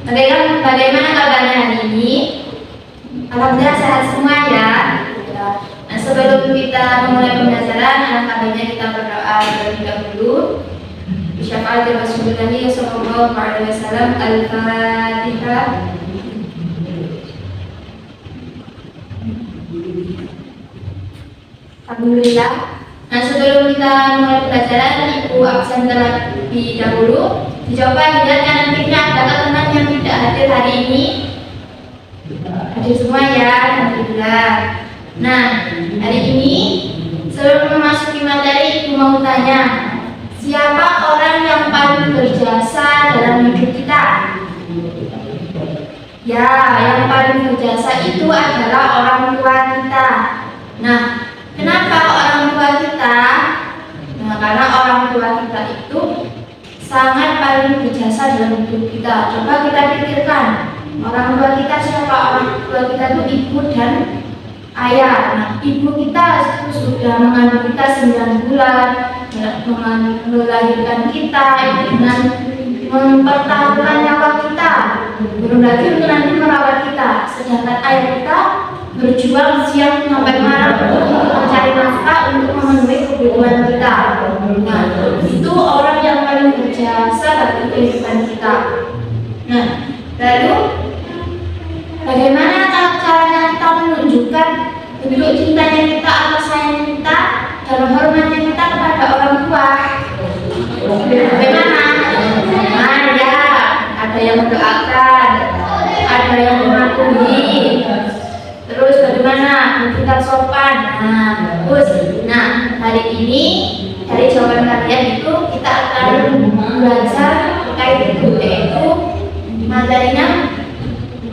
Bagaimana kabarnya hari ini? Alhamdulillah sehat semua ya. Nah, sebelum kita memulai pembelajaran, alangkah baiknya kita berdoa terlebih dahulu. Bismillahirrahmanirrahim. Rasulullah sallallahu alaihi wasallam. Al-Fatihah. Alhamdulillah. Nah, sebelum kita mulai pembelajaran, Ibu absen terlebih dahulu. Dicoba dilihat nantinya adakah teman yang tidak hadir hari ini? Hadir semua ya, alhamdulillah. Nah, hari ini sebelum memasuki materi, Ibu mau tanya, siapa orang yang paling berjasa dalam hidup kita? Ya, yang paling berjasa itu adalah orang tua kita. Nah, kenapa orang tua kita? Nah, karena orang tua kita itu sangat paling berjasa dalam hidup kita. Coba kita pikirkan, orang tua kita siapa? Orang tua kita itu ibu dan ayah. Nah, ibu kita sudah mengandung kita 9 bulan, melahirkan kita dengan mempertahankan nyawa kita, belum lagi untuk nanti merawat kita. Sedangkan ayah kita berjuang siang sampai malam untuk mencari nafkah untuk memenuhi kebutuhan kita. Nah, itu orang yang paling berjasa bagi kehidupan kita. Nah, lalu bagaimana caranya kita menunjukkan bentuk cintanya kita atau sayangnya kita dan hormatnya kita kepada orang tua? Bagaimana? Nah, ya, ada yang mendoakan, ada yang mematuhi. Terus bagaimana kita sopan? Nah, hari ini dari jawaban kalian itu kita akan belajar terkait itu, yaitu materinya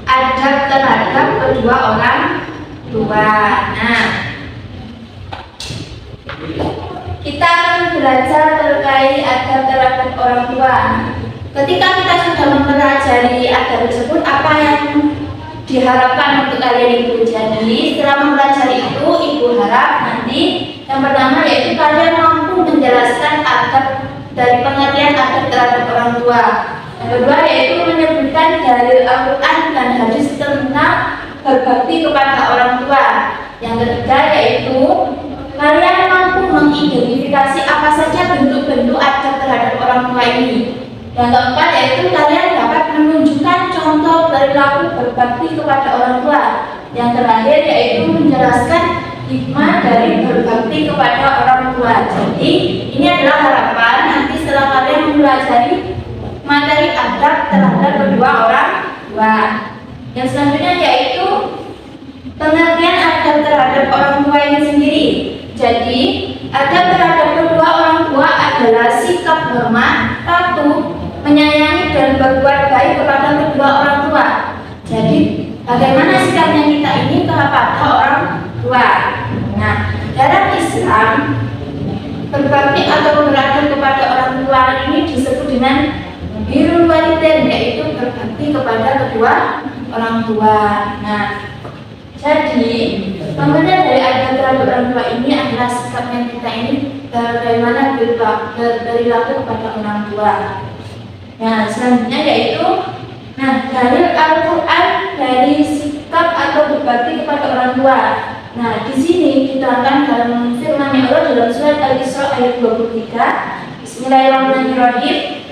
adab terhadap kedua orang tua. Nah, kita akan belajar terkait adab terhadap orang tua. Ketika kita sudah mempelajari adab tersebut, apa yang diharapkan untuk kalian itu? Jadi setelah mempelajari itu, Ibu harap nanti yang pertama yaitu kalian mampu menjelaskan adab dari pengertian adab terhadap orang tua. Yang kedua yaitu menyebutkan dalil Al-Quran dan hadis tentang berbakti kepada orang tua. Yang ketiga yaitu kalian mampu mengidentifikasi apa saja bentuk-bentuk adab terhadap orang tua ini. Yang keempat yaitu kalian dapat menunjukkan contoh perilaku berbakti kepada orang tua. Yang terakhir yaitu menjelaskan hikmah dari berbakti kepada orang tua. Jadi ini adalah harapan nanti setelah kalian mempelajari materi adab terhadap kedua orang tua. Yang selanjutnya yaitu pengertian adab terhadap orang tua ini sendiri. Jadi adab terhadap kedua orang tua adalah sikap hormat, patuh, menyayangi dan berbuat baik kepada kedua orang tua. Jadi bagaimana sikapnya kita ini kepada orang tua? Nah, dalam Islam berbakti atau beradab kepada orang tua ini disebut dengan birrul walidain, yaitu berbakti kepada kedua orang tua. Nah, jadi pengertian dari adab terhadap orang tua ini adalah sikapnya kita ini bagaimana berperilaku kepada orang tua. Nah, selanjutnya yaitu dalil Al-Quran dari sikap atau berbakti kepada orang tua. Nah, di sini diterangkan dalam firman Allah dalam surat Al-Isra ayat 23. Bismillahirrahmanirrahim.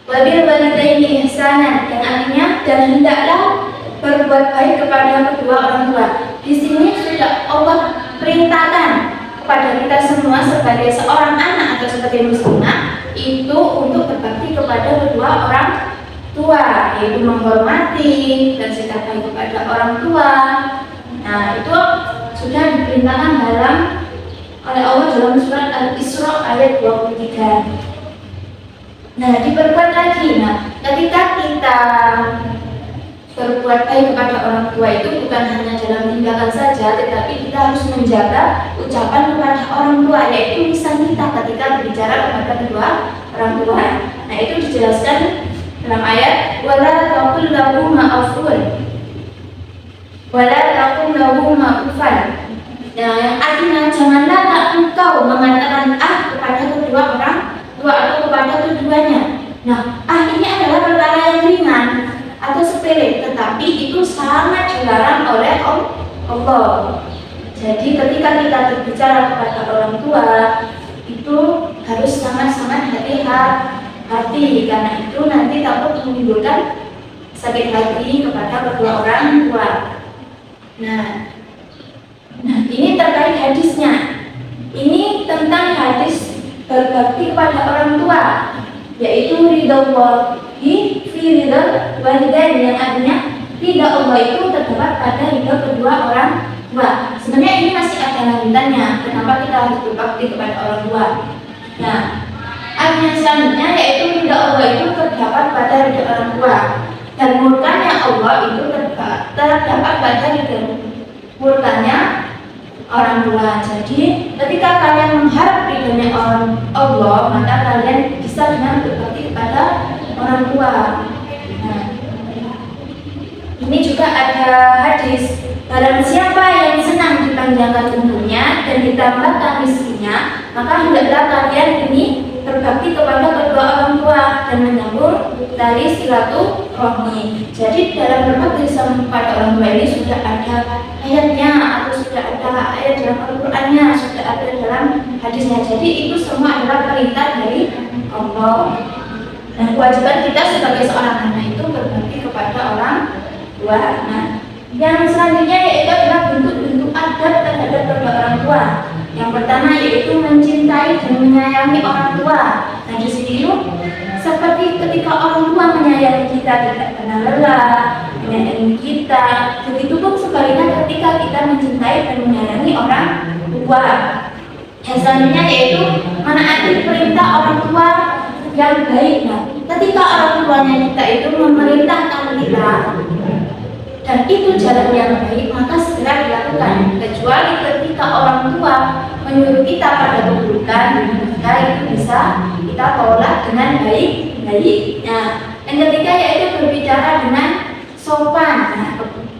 Wabil walidaini ihsanan, yang artinya dan hendaklah berbuat baik kepada kedua orang tua. Di sini sudah Allah perintahkan kepada kita semua sebagai seorang anak atau sebagai muslimah itu untuk berbakti kepada kedua orang tua, yaitu menghormati dan sikap baik kepada orang tua. Nah, itu sudah diperintahkan oleh Allah dalam surat Al-Isra ayat 23. Nah, diperbuat lagi. Nah, ketika kita berbuat baik kepada orang tua itu bukan hanya dalam tindakan saja, tetapi kita harus menjaga ucapan kepada orang tua, yaitu lisan kita ketika berbicara kepada kedua orang tua. Nah, itu dijelaskan dalam ayat wala taqul lahu ma'afun wala taqul lahu ma'ufan. Nah, yang artinya janganlah engkau mengatakan kepada kedua orang tua atau kepada keduanya. Nah, ini adalah perkara yang ringan. atau sepele, tetapi itu sangat dilarang oleh Allah. Jadi ketika kita berbicara kepada orang tua itu harus sangat-sangat hati-hati, karena itu nanti takut menimbulkan sakit hati kepada kedua orang tua. Nah, ini terkait hadisnya. Ini tentang hadis berbakti kepada orang tua, yaitu ridhallahi fi ridhal walidain, yang artinya ridha Allah itu terdapat pada ridha kedua orang tua. Sebenarnya ini masih ada lanjutannya, kenapa kita harus berbakti kepada orang tua. Nah, artinya selanjutnya yaitu ridha Allah itu terdapat pada ridha orang tua, dan murkanya Allah itu terdapat pada ridha murkanya orang tua. Jadi ketika kalian mengharap ridhonya Allah, maka kalian bisa dengan berbakti kepada orang tua. Nah, ini juga ada hadis, barang siapa yang senang dipanjangkan umurnya dan ditambahkan rezekinya, maka hendaklah kalian ini berbakti kepada kedua orang tua dan menyambung tali silaturahmi. Jadi dalam berbakti kepada orang tua ini sudah ada ayatnya, atau sudah ada ayat dalam Al-Qur'annya, sudah ada dalam hadisnya. Jadi itu semua adalah perintah dari Allah. Dan kewajiban kita sebagai seorang anak itu berbakti kepada orang tua. Nah, yang selanjutnya yaitu adalah bentuk-bentuk adab terhadap kedua orang tua. Yang pertama yaitu mencintai dan menyayangi orang tua. Nah, di sini seperti ketika orang tua menyayangi kita, tidak pernah lelah menyayangi kita. Begitupun sebaliknya ketika kita mencintai dan menyayangi orang tua. Yang selanjutnya yaitu menaati perintah orang tua yang baik. Nah, ketika orang tuanya kita itu memerintahkan kita dan itu jalan yang baik, maka segera dilakukan. Kecuali ketika orang tua menyuruh kita pada keburukan, maka itu bisa kita tolak dengan baik-baik. Nah, yang ketiga yaitu berbicara dengan sopan. Nah,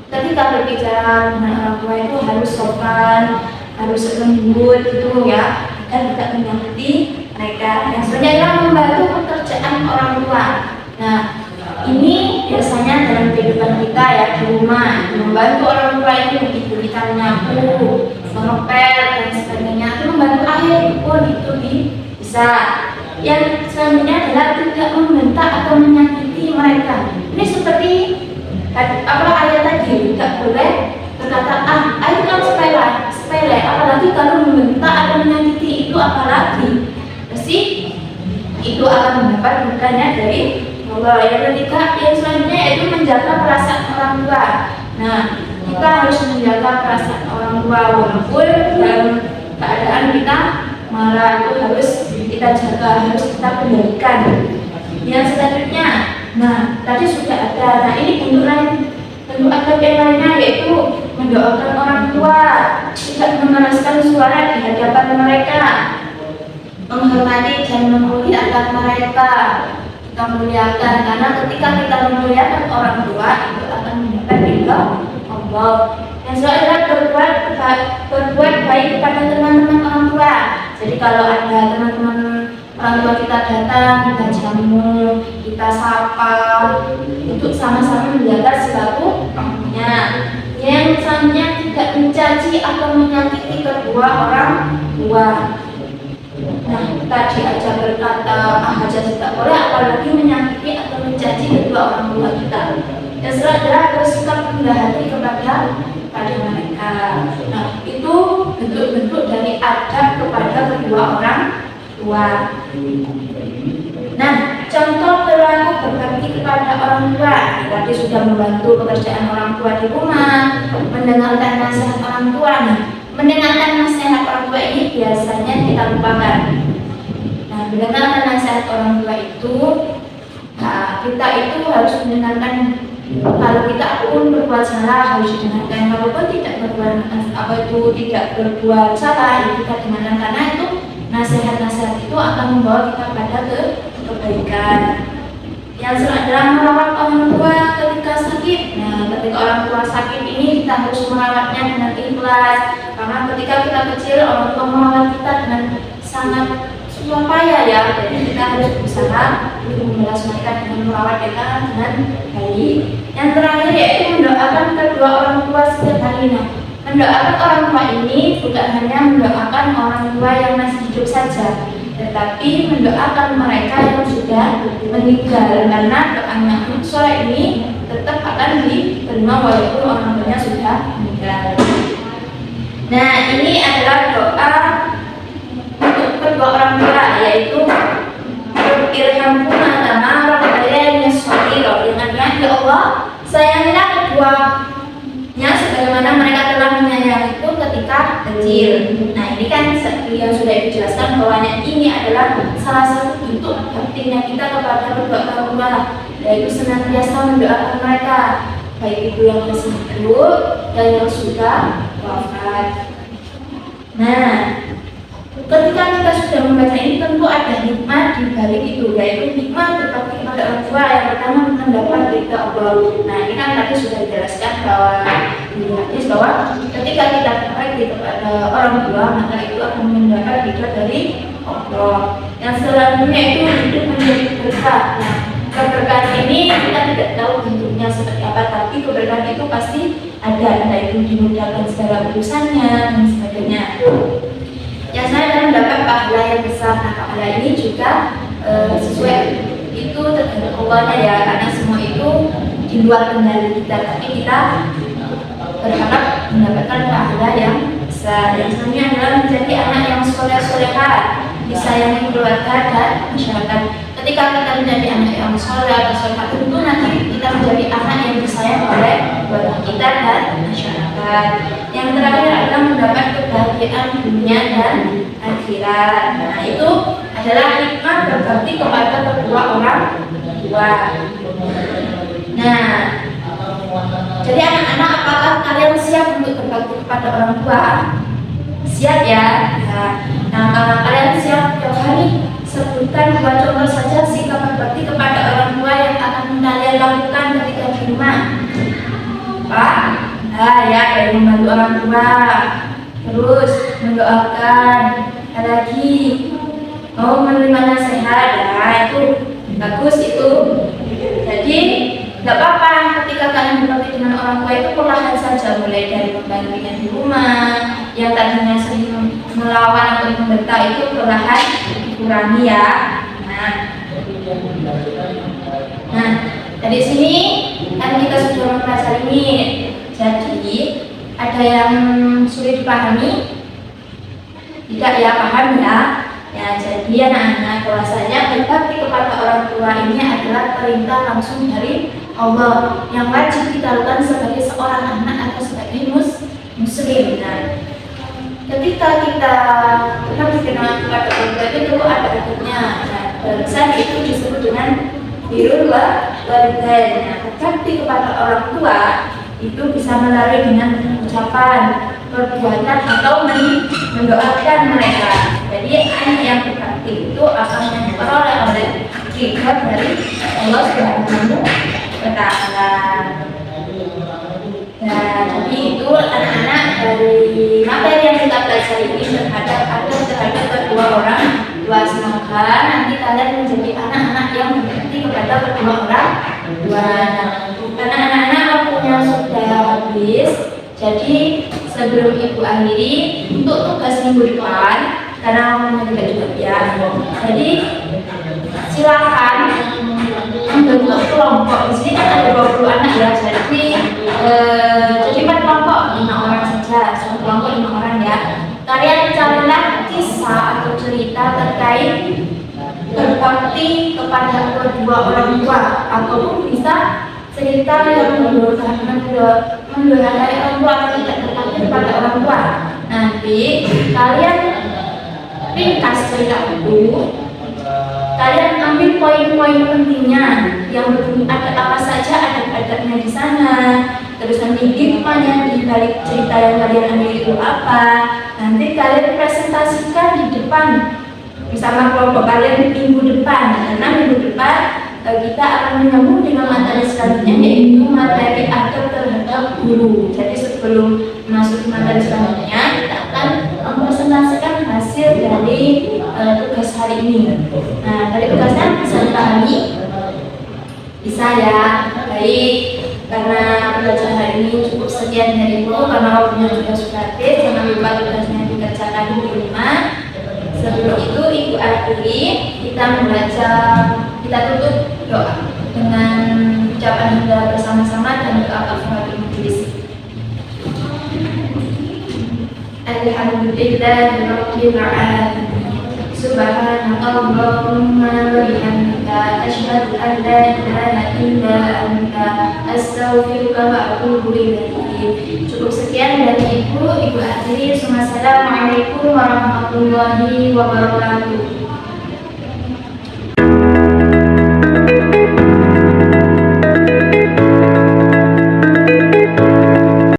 ketika berbicara dengan orang tua itu harus sopan, harus lembut gitu ya, dan tidak menyakiti mereka. Yang selanjutnya adalah membantu pekerjaan orang tua. Nah, ini biasanya dalam kehidupan kita ya, di rumah, membantu orang tua ini, ibu kita menyapu, mengepel dan sebagainya, itu membantu air pun itu bisa. Yang selanjutnya adalah tidak membentak atau menyakiti mereka. Ini seperti ayat tadi, tidak boleh berkata itu kan sepele, apalagi kalau membentak atau menyakiti itu apalagi pasti itu akan mendapat murkanya dari Allah. Yang ketiga, yang selanjutnya yaitu menjaga perasaan orang tua. Nah, kita harus menjaga perasaan orang tua walaupun dalam keadaan kita marah, itu harus kita jaga, harus kita kendalikan. Yang selanjutnya, nah tadi sudah ada. Nah, ini bentuk adab yang lainnya yaitu mendoakan orang tua, tidak mengeraskan suara di hadapan mereka, menghormati dan memuliakan mereka. Kita muliakan, karena ketika kita memuliakan orang tua itu akan mendapat ridha Allah. Yang selanjutnya berbuat baik kepada teman-teman orang tua. Jadi kalau ada teman-teman orang tua kita datang, kita jamu, kita sapa, untuk sama-sama menjaga silaturahminya. Yang selanjutnya tidak mencaci atau menyakiti kedua orang tua. Nah, tadi aja berkata aja tidak boleh, apalagi menyakiti atau mencaci kedua orang tua kita. Yang selanjutnya bersikap rendah hati kepada mereka. Nah, itu bentuk-bentuk dari adab kepada kedua orang tua. Nah, contoh perilaku berbakti kepada orang tua. Tadi sudah membantu pekerjaan orang tua di rumah, mendengarkan nasihat orang tua. Nah, mendengarkan nasihat orang tua ini biasanya kita lupakan. Nah, mendengarkan nasihat orang tua itu, nah, kita itu harus mendengarkan. Kalau kita pun berbuat salah harus didengarkan. Walaupun tidak berbuat salah, kita dengarkan, karena itu nasihat-nasihat itu akan membawa kita pada kebaikan. Yang selanjutnya merawat orang tua ketika sakit. Nah, ketika orang tua sakit ini kita harus merawatnya dengan ikhlas, karena ketika kita kecil orang tua merawat kita dengan sangat susah payah ya. Jadi kita harus berusaha untuk membalas mereka dengan merawat mereka dengan baik. Yang terakhir yaitu mendoakan kedua orang tua setiap harinya. Mendoakan orang tua ini bukan hanya mendoakan orang tua yang masih hidup saja, tetapi mendoakan mereka yang sudah meninggal, karena doanya soleh ini tetap akan diterima walaupun orang tuanya sudah meninggal. Nah, ini adalah doa untuk kedua orang tua, yaitu irhamhuma kama rabbayani shaghira, yang artinya ya Allah, sayangilah keduanya sebagaimana mereka telah menyayangiku ketika kecil. Nah, ini kan yang sudah dijelaskan bahwa ini adalah salah satu bentuk baktinya kita kepada kedua orang tua, yaitu senantiasa mendoakan mereka, baik itu yang masih hidup dan yang sudah wafat. Nah, ketika kita sudah membaca ini tentu ada hikmah di balik itu, yaitu hikmah berbakti kepada orang tua. Yang pertama mendapat ridha Allah. Nah, ini kan tadi sudah dijelaskan bahwa di hadis bahwa ketika kita berbakti kepada orang tua, maka itu akan mendapat ridha dari Allah. Yang selanjutnya itu hidup menjadi berkah. Nah, keberkahan ini kita tidak tahu bentuknya seperti apa, tapi keberkahan itu pasti ada, entah itu dimudahkan segala urusannya dan sebagainya. Yang saya akan mendapat pahala yang besar. Nah, pahala ini juga sesuai itu tergantung Allahnya ya, karena semua itu di luar kendali kita, tapi kita berharap mendapatkan pahala yang besar. Yang selanjutnya adalah menjadi anak yang soleh-solehah, disayangi keluarga dan masyarakat. Ketika kita menjadi anak yang soleh atau solehah, tentu nanti kita menjadi anak yang disayang oleh keluarga kita dan masyarakat. Yang terakhir adalah mendapat kebahagiaan dunia dan akhirat. Nah, itu adalah hikmah berbakti kepada kedua orang tua. Nah, jadi anak-anak, apakah kalian siap untuk berbakti kepada orang tua? Siap ya? Nah, kalau kalian siap, coba nih sebutkan 2 contoh saja sikap berbakti kepada orang tua yang akan kalian lakukan ketika di rumah. Pak, ya, kayak membantu orang tua, terus mendoakan, lagi mau menerima nasihat. Nah, itu bagus itu. Jadi nggak apa-apa ketika kalian berbakti dengan orang tua itu perlahan saja, mulai dari membantunya di rumah, yang tadinya sering melawan atau membentak itu perlahan dikurangi ya. Nah, dari sini kan kita sudah mempelajari ini. Jadi ada yang sulit dipahami? Tidak ya, paham ya? Ya, jadi anak-anak, bahwasanya berbakti kepada orang tua ini adalah perintah langsung dari Allah yang wajib kita lakukan sebagai seorang anak atau sebagai muslim. Nah, ketika kita berbakti kepada orang tua itu tentu ada adabnya. Nah, balasan itu disebut dengan birrul walidain. Nah, berbakti kepada orang tua itu bisa melalui dengan ucapan, perbuatan, atau mendoakan mereka. Jadi anak yang berbakti itu akan memperoleh oleh ridha dari Allah Subhanahu wa Ta'ala. Nah, jadi itu anak-anak dari materi yang kita pelajari ini terhadap kedua orang tua. Semoga nanti kalian menjadi anak-anak yang berbakti kepada kedua orang tua. Karena anak-anak waktunya sudah habis, jadi sebelum ibu akhiri untuk tugas minggu depan, karena waktunya juga ya, jadi silakan membentuk kelompok. Di sini kan ada 20 anak ya, jadi 4 kelompok, 5 orang saja, satu kelompok 5 orang ya. Kalian carilah kisah atau cerita terkait berbakti kepada kedua orang tua, ataupun bisa cerita yang mendoakan orang tua atau tidak berbakti kepada orang tua. Nanti kalian ringkas cerita itu, kalian ambil poin-poin pentingnya yang berbunyi ada apa saja adab-adabnya di sana, terus nanti hikmahnya di balik cerita yang kalian ambil itu apa. Nanti kalian presentasikan di depan bersama kelompok kalian minggu depan, karena minggu depan kita akan menyambung dengan materi selanjutnya, yaitu materi adab terhadap guru. Jadi sebelum masuk materi selanjutnya, kita akan mempresentasikan hasil hasil dari tugas hari ini. Nah, dari tugasnya bisa dipahami? Bisa ya. Baik, karena pelajaran hari ini cukup sekian dari ibu karena waktunya sudah habis. Jangan lupa tugasnya dikerjakan di rumah. Sebelum itu ibu akhiri, kita tutup doa dengan ucapan hamdalah bersama-sama dan doa kafaratul majelis. Alhamdulillahirabbil alamin. Subhanallahumma wa bihamdika asyhadu an la ilaha illa anta astaghfiruka wa atubu ilaik. Cukup sekian dari ibu akhiri. Assalamualaikum warahmatullahi wabarakatuh.